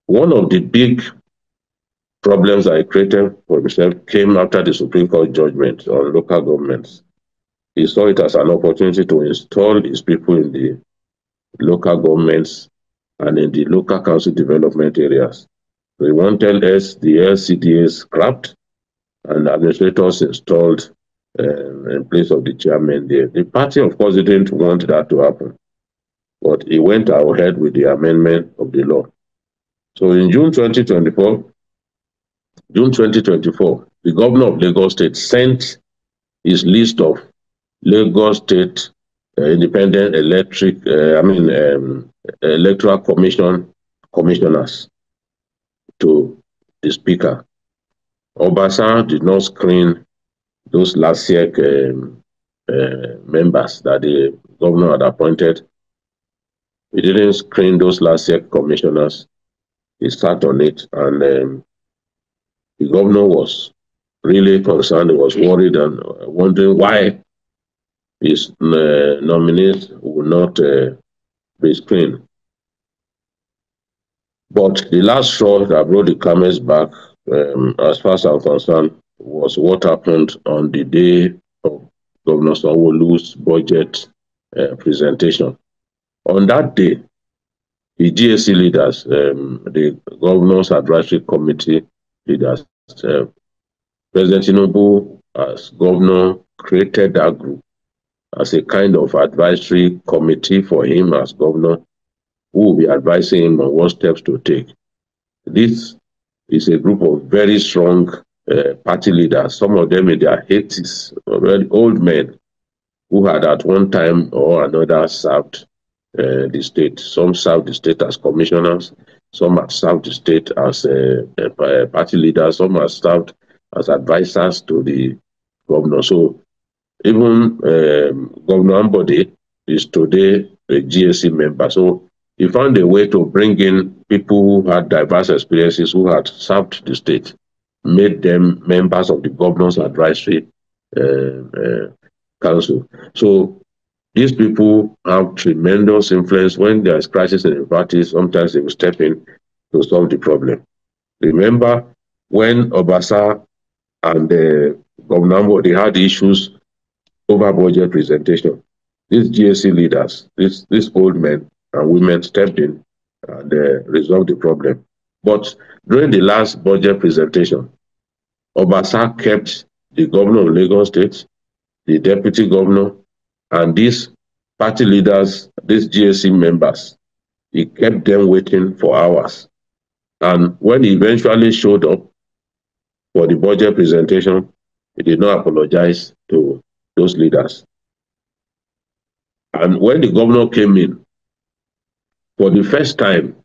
One of the big problems I created for himself came after the Supreme Court judgment on local governments. He saw it as an opportunity to install his people in the local governments and in the local council development areas. So he wanted the LCDAs scrapped and administrators installed in place of the chairman there. The party, of course, didn't want that to happen, but he went ahead with the amendment of the law. So in June 2024, the governor of Lagos State sent his list of Lagos State Independent Electoral Commission commissioners to the speaker. Obasa did not screen those last year members that the governor had appointed. He didn't screen those last year commissioners. He sat on it, and the governor was really concerned. He was worried and wondering why his nominees would not be screened. But the last straw that brought the camel's back, as far as I'm concerned, was what happened on the day of Governor Sanwo-Olu's budget presentation. On that day, the GAC leaders, the Governor's Advisory Committee leaders, President Tinubu as governor created that group as a kind of advisory committee for him as governor, who will be advising him on what steps to take. This is a group of very strong party leaders, some of them in their 80s, very old men who had at one time or another served the state. Some served the state as commissioners, some have served the state as party leaders, some have served as advisors to the governor. So even Governor Ambode is today a GAC member. So he found a way to bring in people who had diverse experiences, who had served the state, made them members of the governor's advisory council. So these people have tremendous influence. When there is crisis in the party, sometimes they will step in to solve the problem. Remember when Obasa and Governor Ambode had issues over budget presentation, these GAC leaders, these old men and women stepped in and resolved the problem. But during the last budget presentation, Obasa kept the governor of Lagos State, the deputy governor, and these party leaders, these GAC members. He kept them waiting for hours. And when he eventually showed up for the budget presentation, he did not apologize to those leaders. And when the governor came in, for the first time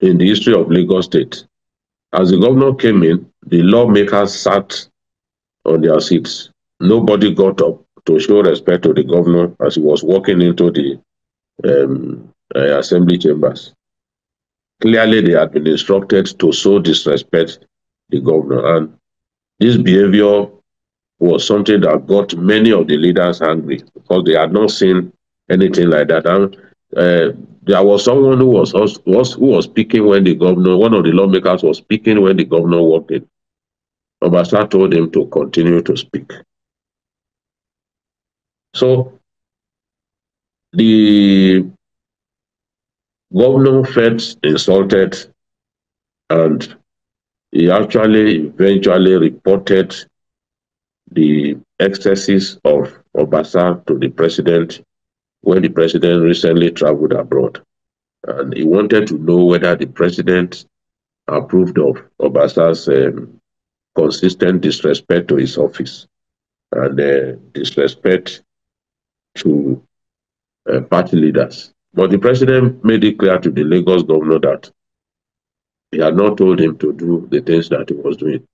in the history of Lagos State, as the governor came in, the lawmakers sat on their seats. Nobody got up to show respect to the governor as he was walking into the assembly chambers. Clearly, they had been instructed to so disrespect the governor. And this behavior was something that got many of the leaders angry because they had not seen anything like that. And there was someone who was speaking when the governor, one of the lawmakers was speaking when the governor walked in. Obasa told him to continue to speak. So the governor felt insulted, and he actually eventually reported the excesses of Obasa to the president when the president recently traveled abroad. And he wanted to know whether the president approved of Obasa's consistent disrespect to his office and disrespect to party leaders. But the president made it clear to the Lagos governor that he had not told him to do the things that he was doing.